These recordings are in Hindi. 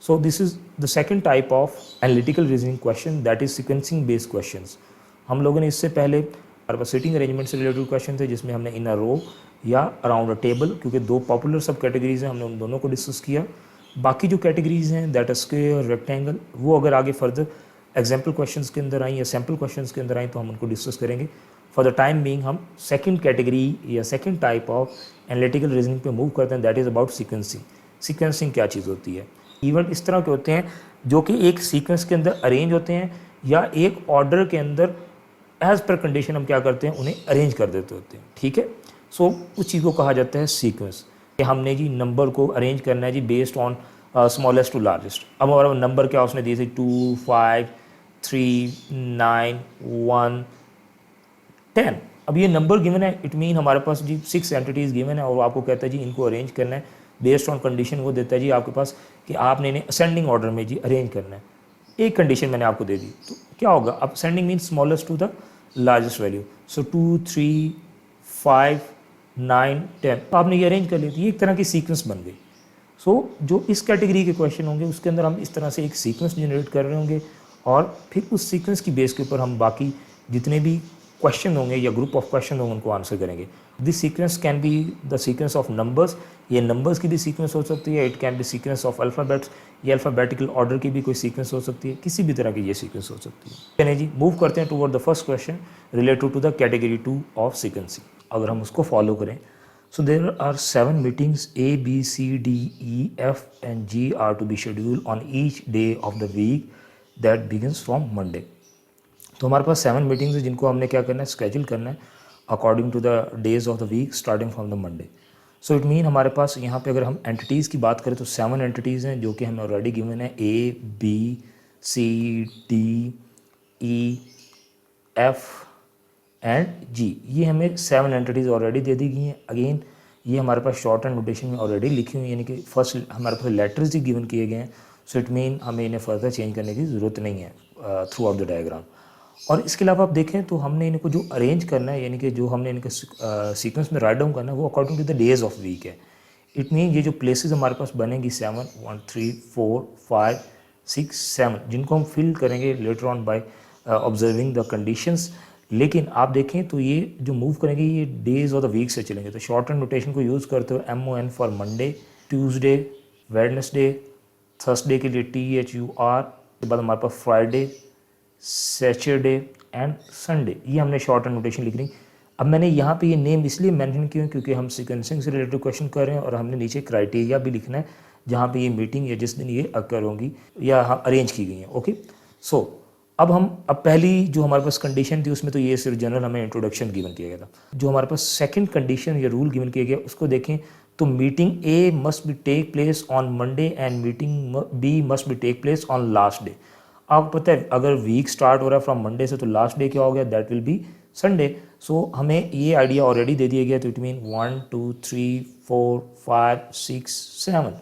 So this is the second type of analytical reasoning question, that is sequencing based questions. हम लोगों ने इससे पहले हमारे पास सिटिंग अरेंजमेंट से रिलेटेड क्वेश्चन थे जिसमें हमने इन अ रो या अराउंड अ टेबल, क्योंकि दो पॉपुलर सब कैटेगरीज हैं, हमने उन दोनों को डिस्कस किया. बाकी जो कैटेगरीज हैं दैट स्क्वायर, रेक्टेंगल, वो अगर आगे फर्दर एग्जाम्पल क्वेश्चंस के अंदर आई या सैम्पल क्वेश्चंस के अंदर आई तो हम उनको डिस्कस करेंगे. फॉर द टाइम बीइंग हम सेकंड कैटेगरी या second type of analytical reasoning पे मूव करते हैं, that is about sequencing. Sequencing क्या चीज़ होती है? इवेंट इस तरह के होते हैं जो कि एक सीक्वेंस के अंदर अरेंज होते हैं या एक ऑर्डर के अंदर एज पर कंडीशन हम क्या करते हैं, उन्हें अरेंज कर देते होते हैं. ठीक है. सो उस चीज़ को कहा जाता है सीक्वेंस. कि हमने जी नंबर को अरेंज करना है जी based on smallest to largest. अब हमारा नंबर क्या उसने दिए थे 2, 5, 3, 9, 1, 10. अब ये नंबर गिवन है, इट मीन हमारे पास जी 6 एंटिटीज़ गिवन है और आपको कहता है जी इनको अरेंज करना है बेस्ड ऑन कंडीशन. वो देता है जी आपके पास कि आपने इन्हें असेंडिंग ऑर्डर में जी अरेंज करना है. एक कंडीशन मैंने आपको दे दी तो क्या होगा, अब ascending mean smallest to the largest value. So 2, 3, 5, 9, 10 तो आपने ये अरेंज कर लिया तो ये एक तरह की सीक्वेंस बन गई. सो जो इस कैटेगरी के क्वेश्चन होंगे उसके अंदर हम इस तरह से एक सीक्वेंस जनरेट कर रहे होंगे और फिर उस सीक्वेंस की बेस के ऊपर हम बाकी जितने भी क्वेश्चन होंगे या ग्रुप ऑफ क्वेश्चन होंगे उनको आंसर करेंगे. This sequence can be the sequence of numbers. ये नंबर्स की भी सीक्वेंस हो सकती है. It can be sequence of alphabets या अल्फ़ाबेटिकल ऑर्डर की भी कोई सीक्वेंस हो सकती है. किसी भी तरह की ये सीक्वेंस हो सकती है. चलिए जी मूव करते हैं toward the first question related to the category 2 of sequencing. अगर हम उसको फॉलो करें, so there are 7 meetings A, B, C, D, E, F and G are to be scheduled on each day of the week that begins from Monday. तो हमारे पास 7 मीटिंग्स हैं जिनको हमने क्या करना है, स्केड्यूल करना है according to the days of the week starting from the Monday. So it mean हमारे पास यहाँ पे अगर हम एंटिटीज़ की बात करें तो 7 एंटिटीज़ हैं जो कि हमें ऑलरेडी गिवन है. A, B, C, D, E, F and G. ये हमें 7 एंटिटीज़ ऑलरेडी दे दी गई हैं. अगेन ये हमारे पास शॉर्ट एंड नोटेशन में ऑलरेडी लिखी हुई, यानी कि फर्स्ट हमारे पास लेटर्स ही गिवन किए गए हैं. सो इट मीन हमें इन्हें फर्दर चेंज करने की ज़रूरत नहीं है थ्रू आउट द डायग्राम. और इसके अलावा आप देखें तो हमने इनको जो अरेंज करना है, यानी कि जो हमने इनके सीक्वेंस में राइट डाउन करना है वो according to the days of week है. इट मीन ये जो प्लेसेस हमारे पास बनेंगी 7, 1, 3, 4, 5, 6, 7 जिनको हम फिल करेंगे later on by observing the conditions. लेकिन आप देखें तो ये जो मूव करेंगे ये डेज ऑफ द वीक से चलेंगे. तो शॉर्ट एंड नोटेशन को यूज़ करते हुए MON for Monday, Tuesday, Wednesday, Thursday के लिए THUR, के बाद हमारे पास फ्राइडे, सैटरडे एंड संडे. ये हमने शॉर्ट एंड नोटेशन लिख रही. अब मैंने यहाँ पे ये नेम इसलिए मेंशन किया क्योंकि हम सीक्वेंसिंग से रिलेटेड क्वेश्चन कर रहे हैं और हमने नीचे क्राइटेरिया भी लिखना है जहाँ पे ये मीटिंग या जिस दिन ये अकर होंगी या अरेंज की गई हैं. ओके. सो अब पहली जो हमारे पास कंडीशन थी उसमें तो ये सिर्फ जनरल हमें इंट्रोडक्शन गिवन किया गया था. जो हमारे पास सेकंड कंडीशन या रूल गिवन किया गया उसको देखें तो meeting A must be take place on Monday and meeting B must be take place on last day. आपको पता है अगर वीक स्टार्ट हो रहा है फ्रॉम मंडे से तो लास्ट डे क्या हो गया, that will be Sunday. So हमें ये आइडिया ऑलरेडी दे दिया गया. तो it mean 1, 2, 3, 4, 5, 6, 7.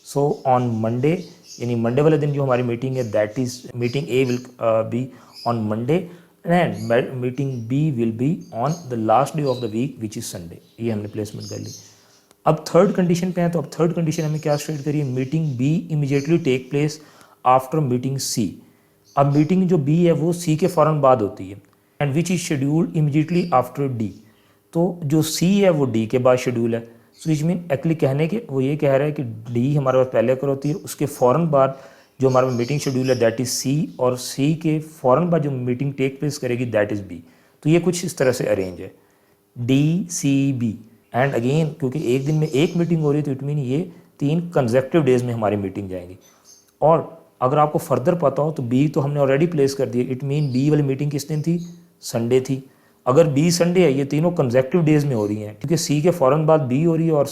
So on Monday यानी मंडे वाले दिन जो हमारी मीटिंग है that is meeting A will be on Monday and meeting B will be on the last day of the week which is Sunday. ये हमने प्लेसमेंट कर ली. अब थर्ड कंडीशन पे हैं तो अब थर्ड कंडीशन हमें क्या स्टेट करिए, meeting B immediately take place after meeting C. अब मीटिंग जो B है वो C के फ़ौरन बाद होती है and which is scheduled immediately after D. तो जो C है वो D के बाद शेड्यूल है. सो इच मीन एक्चुअली कहने के वो ये कह रहा है कि D हमारे पास पहले कर होती है, उसके फ़ौरन बाद जो हमारे पास मीटिंग शेड्यूल है दैट इज़ C और C के फ़ौरन बाद जो मीटिंग टेक प्लेस करेगी दैट इज़ B. तो ये कुछ इस तरह से अरेंज है D, C, B. And again क्योंकि एक दिन में एक मीटिंग हो रही है तो इट मीन ये 3 कंसेक्टिव डेज में हमारी मीटिंग जाएंगी. और अगर आपको फर्दर पता हो तो B तो हमने ऑलरेडी प्लेस कर दिया. इट मीन B वाली मीटिंग किस दिन थी, संडे थी. अगर B संडे है ये तीनों कंसेक्टिव डेज में हो रही हैं क्योंकि C के फ़ौरन बाद B हो रही है और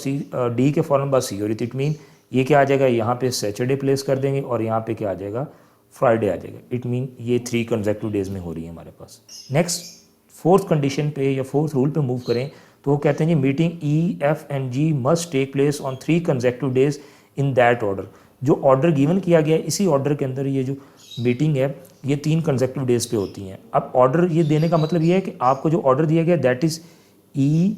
D के फ़ौरन बाद C हो रही है. तो इट मीन ये क्या आ जाएगा, यहाँ पे सैटरडे प्लेस कर देंगे और यहाँ पे क्या आ जाएगा, फ्राइडे आ जाएगा. इट मीन ये 3 कंसेक्टिव डेज में हो रही है हमारे पास. नेक्स्ट फोर्थ कंडीशन पे या फोर्थ रूल पे मूव करें तो वो कहते हैं जी meeting E, F and G must take place on 3 consecutive days in that order. जो ऑर्डर गिवन किया गया है इसी ऑर्डर के अंदर ये जो मीटिंग है ये 3 कंसेक्टिव डेज पे होती हैं. अब ऑर्डर ये देने का मतलब ये है कि आपको जो ऑर्डर दिया गया दैट इज़ E,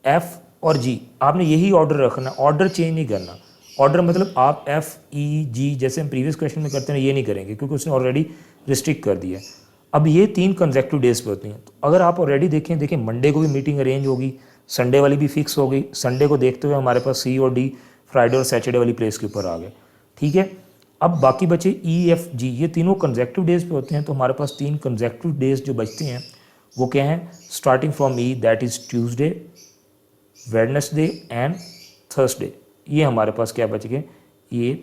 F और G. आपने यही ऑर्डर रखना, ऑर्डर चेंज नहीं करना. ऑर्डर मतलब आप FEG जैसे हम प्रीवियस क्वेश्चन में करते हैं ये नहीं करेंगे, क्योंकि उसने ऑलरेडी रिस्ट्रिक्ट कर दिया है। अब ये 3 कंसेक्टिव डेज पे होती हैं। तो अगर आप ऑलरेडी देखें मंडे को भी मीटिंग अरेंज होगी, संडे वाली भी फिक्स हो गई, संडे को देखते हुए हमारे पास C और D फ्राइडे और सैटरडे वाली प्लेस के ऊपर आ गए, ठीक है। अब बाकी बचे EFG, ये तीनों कंसेक्टिव डेज पे होते हैं। तो हमारे पास 3 कंसेक्टिव डेज जो बचते हैं वो क्या हैं, starting from E that is Tuesday, Wednesday and Thursday. ये हमारे पास क्या बच गए, ये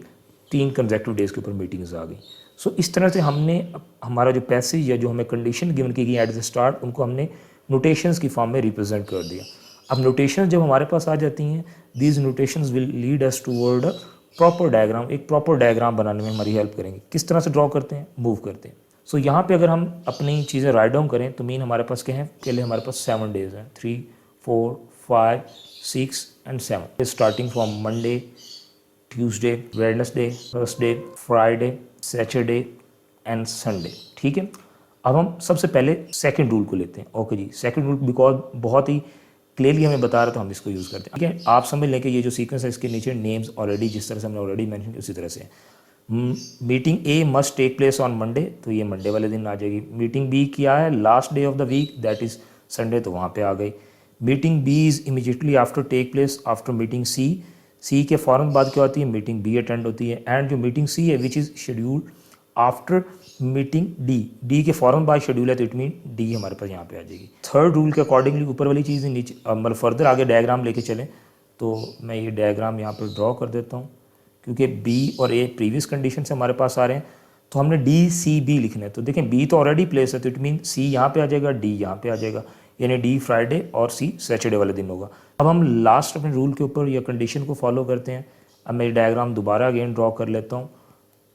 3 कंसेक्टिव डेज के ऊपर मीटिंग्स आ गई। सो इस तरह से हमने हमारा जो पैसेज या जो हमें कंडीशन गिवन की गई एट द स्टार्ट, उनको हमने नोटेशंस की फॉर्म में रिप्रेजेंट कर दिया। अब नोटेशंस जब हमारे पास आ जाती हैं, these notations will lead us toward a proper diagram. एक प्रॉपर डायग्राम बनाने में हमारी हेल्प करेंगे। किस तरह से ड्रॉ करते हैं, मूव करते हैं। सो यहाँ पे अगर हम अपनी चीज़ें राइट डाउन करें तो मीन हमारे पास क्या है, पहले हमारे पास 7 डेज हैं, 3, 4, 5, 6 and 7, starting from Monday, Tuesday, Wednesday, Thursday, Friday, Saturday and Sunday, ठीक है। अब हम सबसे पहले सेकंड रूल को लेते हैं। ओके जी, सेकंड रूल बिकॉज बहुत ही क्लियरली हमें बता रहा, तो हम इसको यूज़ करते हैं, ठीक है। आप समझ लें कि ये जो सीक्वेंस है इसके नीचे नेम्स ऑलरेडी जिस तरह से हमने ऑलरेडी मेंशन उसी तरह से। Meeting A must take place on Monday, तो ये मंडे वाले दिन आ जाएगी। मीटिंग B क्या है, last day of the week that is Sunday, तो वहाँ पे आ गई। Meeting B is immediately after take place after meeting C के फ़ौरन बाद क्या होती है, मीटिंग B अटेंड होती है। एंड जो मीटिंग C है which is schedule after meeting D के फ़ौरन बाद शेड्यूल है, तो इट मीन D हमारे पास यहाँ पे आ जाएगी। थर्ड रूल के अकॉर्डिंगली ऊपर वाली चीज़ नीचे मतलब फर्दर आगे डायग्राम लेके चलें, तो मैं ये डायग्राम यहाँ पर ड्रॉ कर देता हूँ, क्योंकि B और A प्रीवियस कंडीशन से हमारे पास आ रहे हैं, तो हमने DCB लिखना है। तो देखें B तो ऑलरेडी प्लेस है, तो इट मीन C यहाँ पे आ जाएगा, D यहाँ पे आ जाएगा, यानी D फ्राइडे और C सैटरडे वाले दिन होगा। अब हम लास्ट अपने रूल के ऊपर या कंडीशन को फॉलो करते हैं। अब मैं डायग्राम दोबारा अगेन ड्रॉ कर लेता हूँ।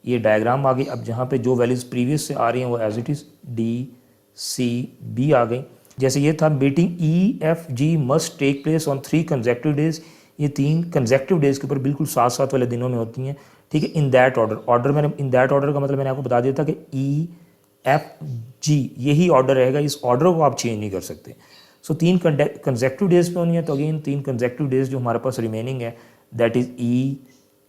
ये डायग्राम आ गई। अब जहाँ पे जो वैल्यूज़ प्रीवियस से आ रही हैं वो एज इट इज़ DCB आ गई। जैसे ये था meeting EFG must take place on 3 consecutive days, ये 3 कंसेक्टिव डेज के ऊपर बिल्कुल साथ साथ वाले दिनों में होती हैं, ठीक है। इन दैट ऑर्डर मैंने इन दैट ऑर्डर का मतलब मैंने आपको बता दिया था कि EFG यही ऑर्डर रहेगा, इस ऑर्डर को आप चेंज नहीं कर सकते। सो 3 कंसेक्टिव डेज पे होनी है, तो अगेन 3 कंसेक्टिव डेज जो हमारे पास रिमेनिंग है दैट इज़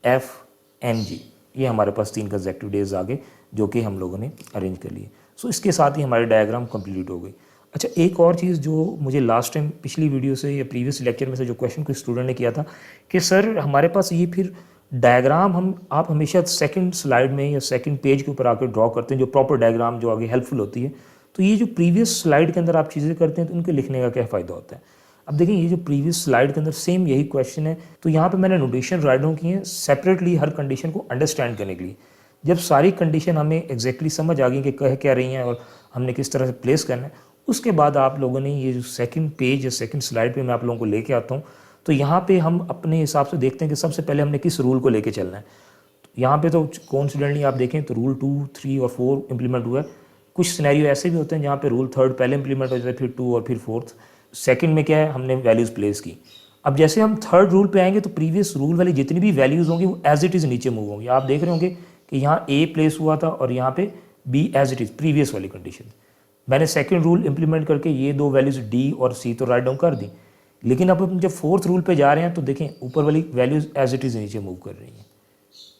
EFNG, ये हमारे पास 3 कंसेक्टिव डेज आ गए जो कि हम लोगों ने अरेंज कर लिए। सो इसके साथ ही हमारी डायग्राम कंप्लीट हो गई। अच्छा, एक और चीज़ जो मुझे लास्ट टाइम पिछली वीडियो से या प्रीवियस लेक्चर में से जो क्वेश्चन कोई स्टूडेंट ने किया था कि सर हमारे पास ये फिर डायग्राम आप हमेशा सेकंड स्लाइड में या सेकंड पेज के ऊपर आकर ड्रॉ करते हैं, जो प्रॉपर डायग्राम जो आगे हेल्पफुल होती है, तो ये जो प्रीवियस स्लाइड के अंदर आप चीज़ें करते हैं तो उनके लिखने का क्या फ़ायदा होता है। अब देखिए, ये जो प्रीवियस स्लाइड के अंदर सेम यही क्वेश्चन है, तो यहाँ पे मैंने नोटेशन राइट डाउन की है सेपरेटली हर कंडीशन को अंडरस्टैंड करने के लिए। जब सारी कंडीशन हमें एग्जैक्टली समझ आ गई कि कह क्या रही हैं और हमने किस तरह से प्लेस करना है, उसके बाद आप लोगों ने ये जो सेकंड पेज या सेकंड स्लाइड पे मैं आप लोगों को लेके आता हूँ, तो यहाँ पे हम अपने हिसाब से देखते हैं कि सबसे पहले हमने किस रूल को लेके चलना है। तो यहाँ पे तो कॉन्सिडेंटली आप देखें तो रूल 2, 3 और 4 इंप्लीमेंट हुआ है। कुछ सिनेरियो ऐसे भी होते हैं जहाँ पे रूल 3 पहले इंप्लीमेंट हो जाता है, फिर 2 और फिर 4th। सेकंड में क्या है, हमने वैल्यूज़ प्लेस की। अब जैसे हम थर्ड रूल पे आएंगे तो प्रीवियस रूल वाली जितनी भी वैल्यूज़ होंगी वो एज इट इज़ नीचे मूव होंगी। आप देख रहे होंगे कि यहाँ A प्लेस हुआ था और यहाँ पे B as it is previous वाली कंडीशन। मैंने सेकंड रूल इंप्लीमेंट करके ये 2 वैल्यूज़ D और C तो राइट डाउन कर दी, लेकिन अब हम जब फोर्थ रूल पे जा रहे हैं तो देखें ऊपर वाली वैल्यूज़ एज इट इज़ नीचे मूव कर रही हैं,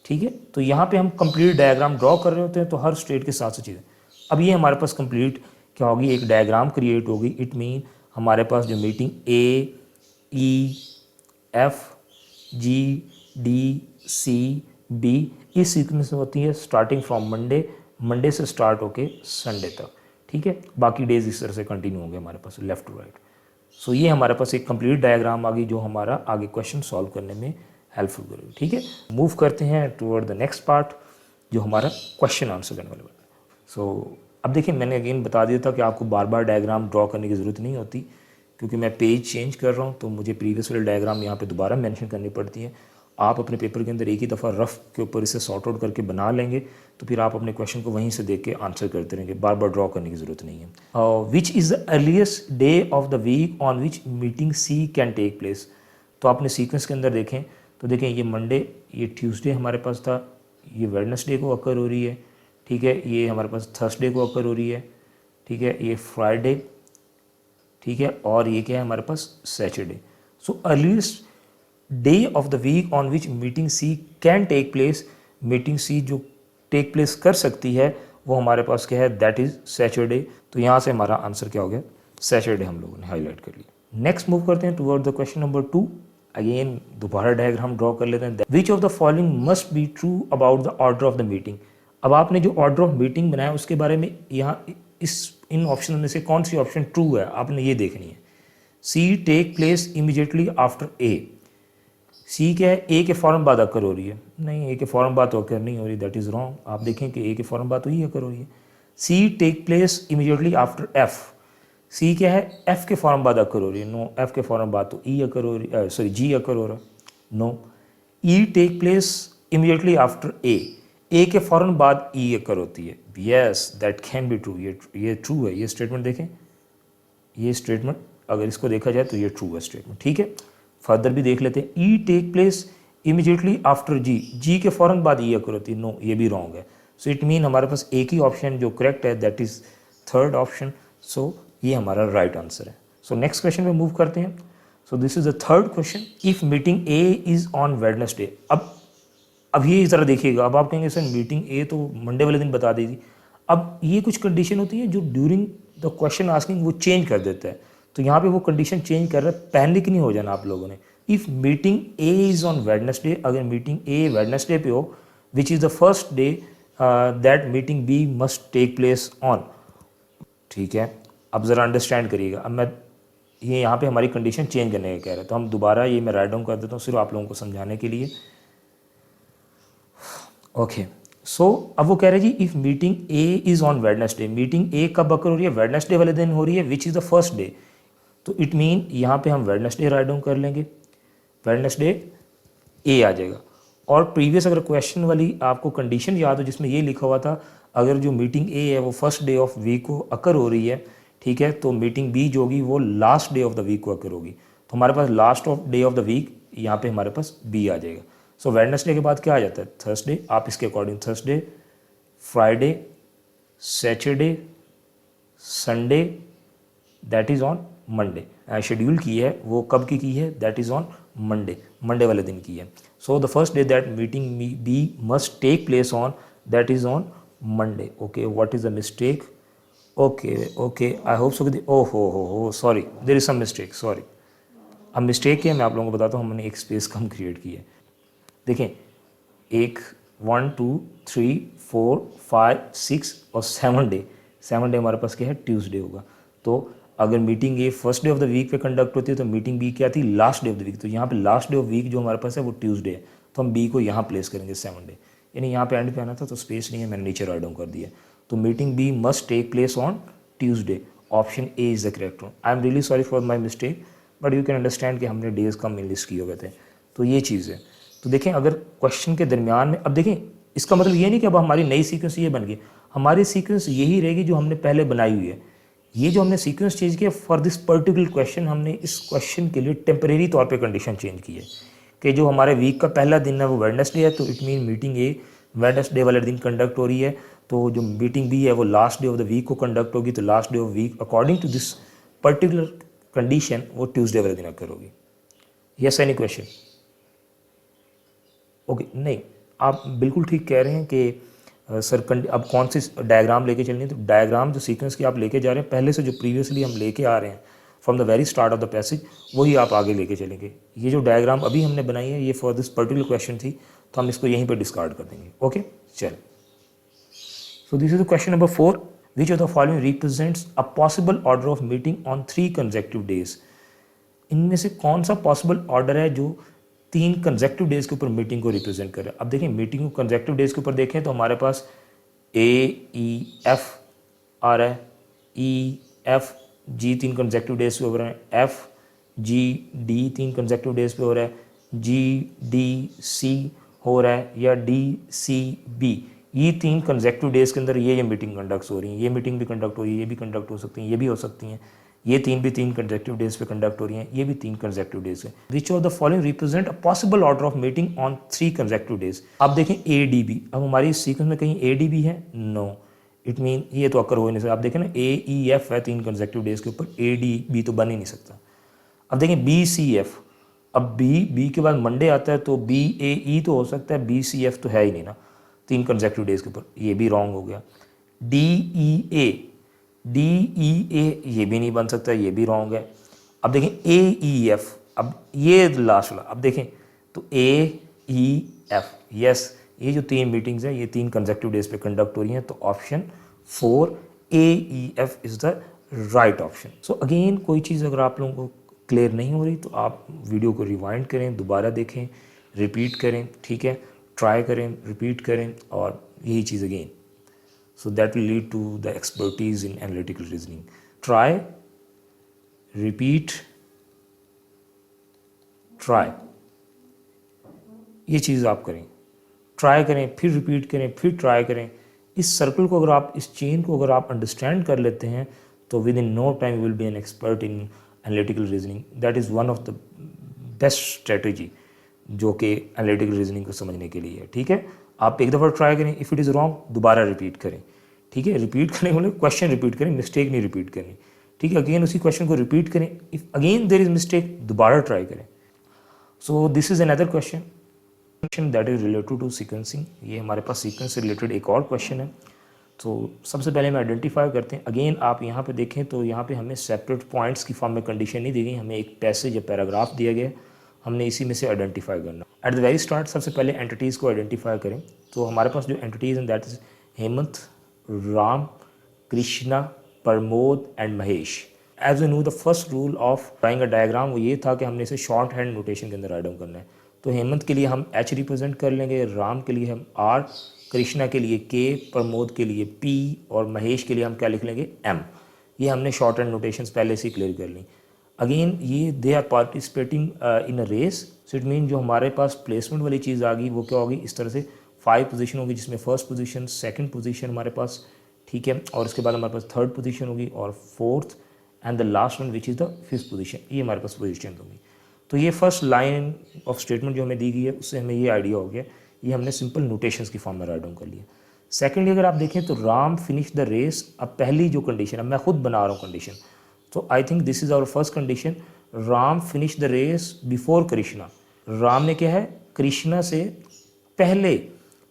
ठीक है। तो यहाँ पे हम कंप्लीट डायग्राम ड्रॉ कर रहे होते हैं, तो हर स्टेट के साथ से चीज़ें। अब ये हमारे पास कंप्लीट क्या होगी, एक डायग्राम क्रिएट होगी। इट मीन हमारे पास जो meeting A, E, F, G, D, C, B इस सीक्वेंस में होती है स्टार्टिंग फ्रॉम मंडे से स्टार्ट होके संडे तक, ठीक है। बाकी डेज इस तरह से कंटिन्यू होंगे हमारे पास लेफ्ट टू राइट। सो ये हमारे पास एक कंप्लीट डायग्राम आ गई जो हमारा आगे क्वेश्चन सॉल्व करने में हेल्पफुल करेगी, ठीक है। मूव करते हैं टुवर्ड द नेक्स्ट पार्ट जो हमारा क्वेश्चन आंसर करने वाला है। सो अब देखिए, मैंने अगेन बता दिया था कि आपको बार बार डायग्राम ड्रॉ करने की ज़रूरत नहीं होती, क्योंकि मैं पेज चेंज कर रहा हूँ तो मुझे प्रीवियस वाले डायग्राम यहाँ पे दोबारा मेंशन करनी पड़ती है। आप अपने पेपर के अंदर एक ही दफ़ा रफ के ऊपर इसे सॉर्ट आउट करके बना लेंगे तो फिर आप अपने क्वेश्चन को वहीं से देख के आंसर करते रहेंगे, बार बार ड्रॉ करने की ज़रूरत नहीं है। Which is the earliest day of the week on which meeting C can take place. तो आपने सीक्वेंस के अंदर देखें तो देखें ये मंडे, ये ट्यूसडे हमारे पास था, ये वेडनेसडे को अकर हो रही है, ठीक है। ये हमारे पास थर्सडे को अकर हो रही है, ठीक है। ये फ्राइडे, ठीक है। और ये क्या है हमारे पास Saturday. So earliest day of the week on which meeting C can take place, meeting C जो टेक प्लेस कर सकती है वो हमारे पास क्या है, दैट इज़ सैटरडे। तो यहाँ से हमारा आंसर क्या हो गया, सैटरडे हम लोगों ने हाईलाइट कर लिया। नेक्स्ट मूव करते हैं toward the question number 2। Again दोबारा डायग्राम ड्रॉ कर लेते हैं। Which of the following must be true about the order of the meeting. अब आपने जो ऑर्डर ऑफ मीटिंग बनाया उसके बारे में यहाँ इन ऑप्शन में से कौन सी ऑप्शन ट्रू है आपने ये देखनी है। C take place immediately after a, सी क्या है, ए के फ़ौरन बाद अकर हो रही है, नहीं ए के फ़ौरन बाद तो अकर नहीं हो रही, दैट इज़ रॉन्ग। आप देखें कि ए के फ़ौरन बाद तो ही अकर हो रही है। C take place immediately after F, C क्या है, एफ के फ़ौरन बाद अकर हो रही है, नो एफ के फ़ौरन बाद तो ई अकर हो रही, सॉरी जी अकर हो रहा है, no. E take place immediately after a के फ़ौरन बाद ई अकर होती है, yes that can be true, ये ट्रू है। ये स्टेटमेंट देखें, ये स्टेटमेंट अगर इसको देखा जाए तो ये ट्रू है स्टेटमेंट, ठीक है। फर्दर भी देख लेते हैं। ई टेक प्लेस इमीडिएटली आफ्टर जी, जी के फ़ौरन बाद ई अकर होती है, नो ये भी रॉन्ग है। सो इट मीन हमारे पास एक ही ऑप्शन जो करेक्ट है दैट इज़ थर्ड ऑप्शन। सो ये हमारा राइट आंसर है। सो नेक्स्ट क्वेश्चन पे मूव करते हैं। So this is the third question. If meeting A is on Wednesday, अब ये ज़रा देखिएगा, अब आप कहेंगे सर मीटिंग ए तो मंडे वाले दिन बता दी थी। अब ये कुछ कंडीशन होती है जो ड्यूरिंग द क्वेश्चन आस्किंग वो चेंज कर देता है, तो यहाँ पे वो कंडीशन चेंज कर रहा है, पैनिक नहीं हो जाना आप लोगों ने। If meeting A is on Wednesday, अगर मीटिंग ए वेडनेसडे पे हो, which is the first day that meeting B must take place on, ठीक है। अब ज़रा अंडरस्टैंड करिएगा। अब मैं ये यहाँ पे हमारी कंडीशन चेंज करने का कह रहा है, तो हम दोबारा ये मैं राइट डाउन कर देता हूँ सिर्फ आप लोगों को समझाने के लिए। ओके सो अब वो कह रहे हैं जी if meeting A is on Wednesday, meeting A कब अकर हो रही है, वेडनेसडे वाले दिन हो रही है, which is the first day. तो इट मीन यहाँ पे हम वेडनेसडे राइट डाउन कर लेंगे, वेडनेसडे ए आ जाएगा। और प्रीवियस अगर क्वेश्चन वाली आपको कंडीशन याद हो जिसमें ये लिखा हुआ था अगर जो मीटिंग ए है वो फर्स्ट डे ऑफ वीक को अकर हो रही है, ठीक है, तो मीटिंग बी जो होगी वो last day of the week को अकर होगी। तो हमारे पास last of day of the week यहाँ पे हमारे पास बी आ जाएगा। सो वेडनेसडे के बाद क्या आ जाता है, थर्सडे। आप इसके according Thursday, Friday, Saturday, Sunday, that is on Monday. Schedule की है वो कब की है, that is on Monday, Monday वाले दिन की है। So the first day that meeting B must take place on, that is on Monday. Okay what is the mistake, okay I hope so. ओ हो sorry, there is some mistake, sorry. अब मिस्टेक है, मैं आप लोगों को बताता हूँ, हमने एक स्पेस कम क्रिएट की है। देखें, 1 2 3 4 5 6 और 7 डे, 7 डे हमारे पास क्या है, ट्यूसडे होगा। तो अगर meeting A first day of the week पे कंडक्ट होती है तो मीटिंग बी क्या थी, last day of the week. तो यहाँ पे लास्ट डे ऑफ वीक जो हमारे पास है वो ट्यूसडे है, तो हम बी को यहाँ प्लेस करेंगे 7 डे, यानी यहाँ पे एंड पे आना था तो स्पेस नहीं है, मैंने नीचे राइट डाउन कर दिया। तो meeting B must take place on Tuesday, option A is the correct one. I am really sorry for my mistake, but you can understand कि हमने डेज कम लिस्ट किए हुए थे, तो ये चीज़ है। तो देखें अगर क्वेश्चन के दरमियान में, अब देखें इसका मतलब ये नहीं कि अब हमारी नई सीक्वेंस ये बन गई, हमारी सीक्वेंस यही रहेगी जो हमने पहले बनाई हुई है। ये जो हमने सीक्वेंस चेंज किया फॉर दिस पर्टिकुलर क्वेश्चन, हमने इस क्वेश्चन के लिए टेम्परेरी तौर पे कंडीशन चेंज की है कि जो हमारे वीक का पहला दिन है वो वेडनेसडे है, तो it mean meeting A Wednesday वाले दिन कंडक्ट हो रही है, तो जो मीटिंग बी है वो last day of the week को कंडक्ट होगी, तो last day of week according to this particular condition वो ट्यूसडे वाले दिन अकर होगी। Yes any question? ओके नहीं, आप बिल्कुल ठीक कह रहे हैं कि सर अब कौन सी डायग्राम लेके चलनी है, तो डायग्राम जो सीक्वेंस की आप लेके जा रहे हैं पहले से जो प्रीवियसली हम लेके आ रहे हैं from the very start of the passage, वही आप आगे लेके चलेंगे। ये जो डायग्राम अभी हमने बनाई है ये फॉर दिस पर्टिकुलर क्वेश्चन थी, तो हम इसको यहीं पर डिस्कार्ड कर देंगे। ओके चल, so this is the question number 4। Which of the following represents a possible order of meeting on 3 consecutive days. इनमें से कौन सा पॉसिबल ऑर्डर है जो 3 कंसेक्यूटिव डेज के ऊपर मीटिंग को रिप्रेजेंट करे। अब देखिए मीटिंग को कंसेक्यूटिव डेज के ऊपर देखें तो हमारे पास AEF आ रहा है, EF G 3 कंसेक्यूटिव डेज पे हो रहे हैं, FGD 3 कंसेक्यूटिव डेज पे हो रहा है, GDC हो रहा है, या DCB, ये 3 कंसेक्यूटिव डेज के अंदर ये मीटिंग कंडक्ट हो रही है। ये मीटिंग भी कंडक्ट हो रही है, ये भी कंडक्ट हो सकती हैं, ये भी हो सकती हैं, ये 3 कंसेक्यूटिव डेज पे कंडक्ट हो रही हैं, ये भी 3 कंसेक्यूटिव डेज है। Which of the following represent a possible order of meeting on 3 consecutive days. अब देखें ADB, अब हमारी सीक्वेंस में कहीं ADB है, नो, इट मीन ये तो अकर हो ही नहीं सकता। आप देखें ना AEF है 3 कंसेक्यूटिव डेज के ऊपर, ADB तो बन ही नहीं सकता। अब देखें BCF, अब बी के बाद मंडे आता है तो BAE तो हो सकता है, BCF तो है ही नहीं ना 3 कंसेक्यूटिव डेज के ऊपर, ये भी रॉन्ग हो गया। DEA ये भी नहीं बन सकता, ये भी रॉन्ग है। अब देखें AEF, अब ये लास्ट वाला, अब देखें तो AEF, यस, ये जो 3 मीटिंग्स हैं ये 3 कंसेक्यूटिव डेज पे कंडक्ट हो रही हैं, तो option 4 AEF is the right option. So again कोई चीज़ अगर आप लोगों को क्लियर नहीं हो रही तो आप वीडियो को रिवाइंड करें, दोबारा देखें, रिपीट करें, ठीक है, ट्राई करें, रिपीट करें, और यही चीज़ again, so that will lead to the expertise in analytical reasoning. Try, repeat, try, ये चीज़ आप करें, ट्राई करें, फिर रिपीट करें, फिर ट्राई करें। इस सर्कल को अगर आप, इस चेन को अगर आप अंडरस्टैंड कर लेते हैं तो within no time will be an expert in analytical reasoning. That is one of the best strategy जो कि एनालिटिकल रीजनिंग को समझने के लिए है, ठीक है। आप एक दफ़ा ट्राई करें, इफ़ इट इज़ रॉन्ग दोबारा रिपीट करें, ठीक है। रिपीट करने मतलब क्वेश्चन रिपीट करें, मिस्टेक नहीं रिपीट करनी, ठीक है। अगेन उसी क्वेश्चन को रिपीट करें, if again there is mistake दोबारा ट्राई करें। So this is another question that is related to sequencing. ये हमारे पास सीक्वेंस से रिलेटेड एक और क्वेश्चन है। तो सबसे पहले हम आइडेंटिफाई करते हैं। अगेन आप यहाँ पे देखें तो यहाँ पे हमें सेपरेट पॉइंट्स की फॉर्म में कंडीशन नहीं दी गई, हमें एक पैसेज या पैराग्राफ दिया गया, हमने इसी में से आइडेंटिफाई करना। एट द वेरी स्टार्ट सबसे पहले एंटिटीज़ को आइडेंटिफाई करें। तो हमारे पास जो एंटिटीज़ हैं that is Hemant, Ram, Krishna, Pramod and Mahesh. As you know the first rule of drawing a diagram वो ये था कि हमने इसे शॉर्ट हैंड नोटेशन के अंदर राइट डाउन करना है। तो हेमंत के लिए हम H रिप्रेजेंट कर लेंगे, राम के लिए हम R, कृष्णा के लिए K, प्रमोद के लिए P और महेश के लिए हम क्या लिख लेंगे M। ये हमने शॉर्ट हैंड नोटेशंस पहले से क्लियर कर ली। अगेन ये they are participating in a race, so it mean जो हमारे पास प्लेसमेंट वाली चीज़ आ गई वो क्या होगी, इस तरह से 5 पोजीशन होगी, जिसमें फर्स्ट पोजीशन, सेकंड पोजीशन हमारे पास, ठीक है, और उसके बाद हमारे पास थर्ड पोजीशन होगी और fourth and the last one which is the fifth position. ये हमारे पास पोजीशन होगी। तो ये फर्स्ट लाइन ऑफ स्टेटमेंट जो हमें दी गई है उससे हमें ये आइडिया हो गया, ये हमने सिंपल नोटेशंस की फॉर्म में राइट डाउन कर लिया। सेकेंडली अगर आप देखें तो राम फिनिश द रेस, अब पहली जो कंडीशन, अब मैं खुद बना रहा हूँ कंडीशन, तो I think this is our first condition, Ram finish the race before Krishna. Ram ने क्या है, कृष्णा से पहले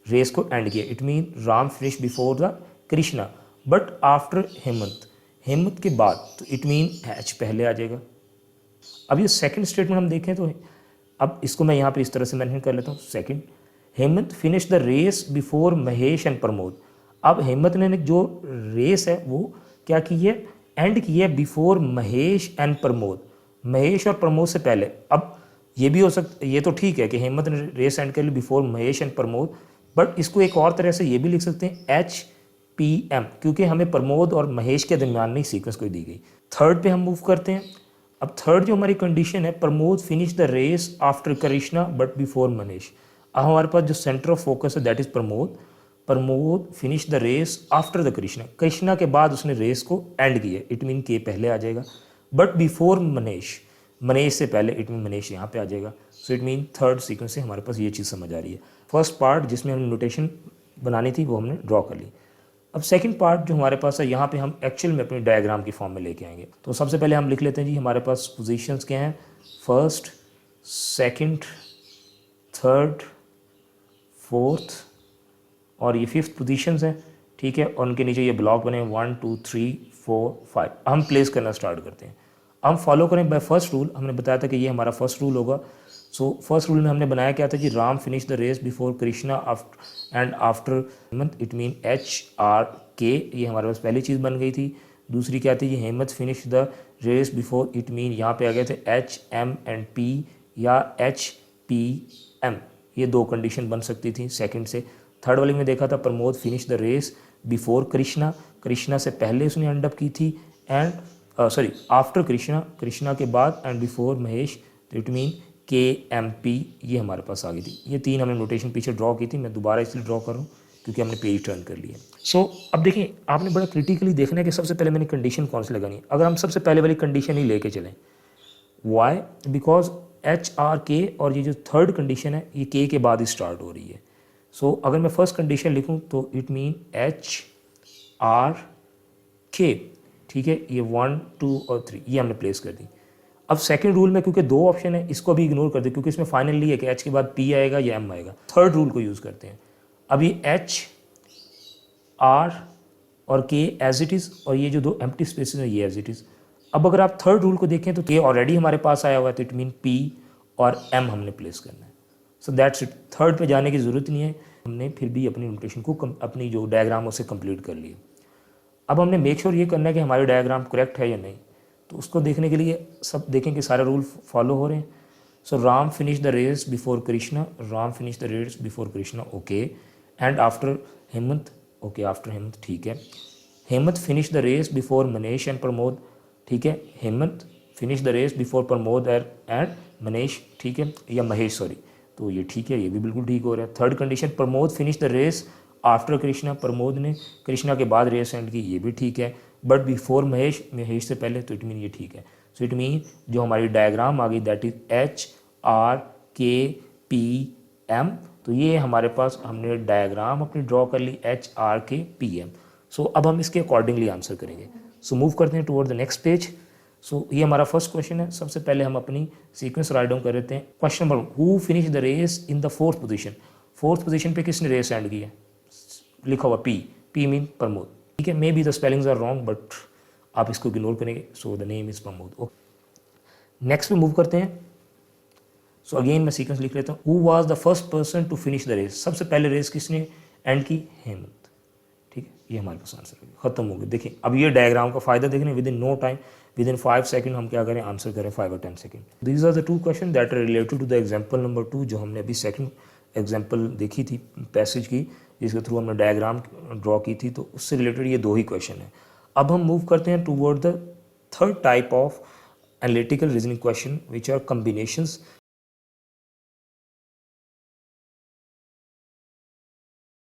रेस को एंड किया, it mean Ram finish before the Krishna but after Hemant, Hemant के बाद, तो इट मीन H पहले आ जाएगा। अब ये सेकंड स्टेटमेंट हम देखें तो अब इसको मैं यहाँ पे इस तरह से मेंशन कर लेता हूँ। Second, Hemant finish the race before Mahesh and Pramod. अब हेमंत ने जो रेस है वो क्या की है, एंड की है बिफोर महेश एंड प्रमोद, महेश और प्रमोद से पहले। अब ये भी हो सकता, ये तो ठीक है कि हेमंत ने रेस एंड कर ली before Mahesh and Pramod, but इसको एक और तरह से ये भी लिख सकते हैं HPM, क्योंकि हमें प्रमोद और महेश के दरमियान में सीक्वेंस कोई दी गई। थर्ड पे हम मूव करते हैं। अब थर्ड जो हमारी कंडीशन है, Pramod finish the race after Krishna but before Mahesh. अब हमारे पास जो सेंटर ऑफ फोकस है that is Pramod, Pramod finish the race after the Krishna, Krishna के बाद उसने रेस को एंड किया, इट मीन के पहले आ जाएगा, बट बिफोर मनीष, मनीष से पहले, इट मीन मनीष यहाँ पे आ जाएगा। सो इट मीन थर्ड सीक्वेंस से हमारे पास ये चीज़ समझ आ रही है। फर्स्ट पार्ट जिसमें हमने नोटेशन बनानी थी वो हमने ड्रॉ कर ली। अब सेकंड पार्ट जो हमारे पास है, यहाँ पे हम एक्चुअल में अपनी डायग्राम की फॉर्म में लेके आएंगे। तो सबसे पहले हम लिख लेते हैं जी, हमारे पास पोजीशंस क्या हैं, फर्स्ट, सेकंड, थर्ड, फोर्थ और ये फिफ्थ पोजीशंस हैं, ठीक है। और उनके नीचे ये ब्लॉक बने 1 2 3 4 5। हम प्लेस करना स्टार्ट करते हैं। हम फॉलो करें बाय फर्स्ट रूल, हमने बताया था कि ये हमारा फर्स्ट रूल होगा। सो फर्स्ट रूल में हमने बनाया क्या था जी, Ram finish the race before Krishna and after Hemant, it mean HRK, ये हमारे पास पहली चीज़ बन गई थी। दूसरी क्या थी, ये Hemant finish the race before, it mean यहाँ पे आ गए थे HM एंड P या HPM, ये दो कंडीशन बन सकती थी सेकंड से। थर्ड वाली में देखा था Pramod finish the race before Krishna, Krishna से पहले उसने एंड अप की थी, and sorry after Krishna, Krishna के बाद, and before Mahesh, it mean KMP, ये हमारे पास आ गई थी। ये तीन हमने नोटेशन पीछे ड्रॉ की थी, मैं दोबारा इसलिए ड्रॉ कर रहा हूँ क्योंकि हमने पेज टर्न कर लिया। सो अब देखिए, आपने बड़ा क्रिटिकली देखना है कि सबसे पहले मैंने कंडीशन कौन सी लगानी है। अगर हम सबसे पहले वाली कंडीशन ही लेके चलें, वाई, बिकॉज HRK और ये जो थर्ड कंडीशन है ये K के बाद ही स्टार्ट हो रही है। सो अगर मैं फर्स्ट कंडीशन लिखूँ तो इट मीन HRK, ठीक है। ये 1 2 और 3 ये हमने प्लेस कर दी। अब सेकंड रूल में क्योंकि दो ऑप्शन है, इसको भी इग्नोर कर दे क्योंकि इसमें फाइनली है कि एच के बाद पी आएगा या एम आएगा। थर्ड रूल को यूज़ करते हैं। अब ये एच आर और के एज इट इज़, और ये जो दो एम्प्टी स्पेसेस हैं ये एज इट इज़। अब अगर आप थर्ड रूल को देखें तो के ऑलरेडी हमारे पास आया हुआ है, तो इट मीन पी और एम हमने प्लेस करना है। सो दैट्स इट, थर्ड पे जाने की ज़रूरत नहीं है, हमने फिर भी अपनी नोटेशन को अपनी जो डायग्राम उसे कंप्लीट कर लिया। अब हमने मेक श्योर ये करना है कि हमारे डायग्राम करेक्ट है या नहीं, तो उसको देखने के लिए सब देखें कि सारे रूल फॉलो हो रहे हैं। So Ram finish the race before Krishna, Ram finish the race before Krishna, okay. And after Hemant, okay after Hemant, ठीक है। Hemant finish the race before Manish and Pramod, ठीक है। Hemant finish the race before Pramod and Manish, ठीक है, या महेश सॉरी, तो ये ठीक है, ये भी बिल्कुल ठीक हो रहा है। Third condition, Pramod finish the race after Krishna, Pramod ने कृष्णा के बाद रेस एंड की, ये भी ठीक है। बट बिफोर महेश, महेश से पहले, तो इट मीन ये ठीक है। सो इट मीन जो हमारी डायग्राम आ गई दैट इज एच आर के पी एम, तो ये हमारे पास हमने डायग्राम अपनी ड्रॉ कर ली एच आर के पी एम। सो अब हम इसके अकॉर्डिंगली आंसर करेंगे। सो मूव करते हैं टुवर्ड द नेक्स्ट पेज। सो ये हमारा फर्स्ट क्वेश्चन है। सबसे पहले हम अपनी सीक्वेंस राइट डाउन कर लेते हैं। Question number, who finish the race in the fourth position, fourth position पे किसने रेस एंड की है, लिखा हुआ पी, पी मीन प्रमोद, ठीक है। May be the spellings are wrong but आप इसको इग्नोर करेंगे। So the name is Pramod, okay. Next पे मूव करते हैं। सो अगेन मैं सीक्वेंस लिख लेता हूँ। Who was the first person to finish the race, सबसे पहले रेस किसने एंड की, हेमंत, ठीक है। ये हमारे पास आंसर खत्म हो गया। देखिए अब ये डायग्राम का फायदा देख रहे हैं, within no time, within 5 second हम क्या करें, आंसर करें 5 और 10 second. These are the two question that are related to the example number 2, जो हमने अभी सेकंड एग्जाम्पल देखी थी पैसेज की, जिसके थ्रू हमने डायग्राम ड्रॉ की थी, तो उससे रिलेटेड ये दो ही क्वेश्चन हैं। अब हम मूव करते हैं toward the third type of analytical reasoning question which are combinations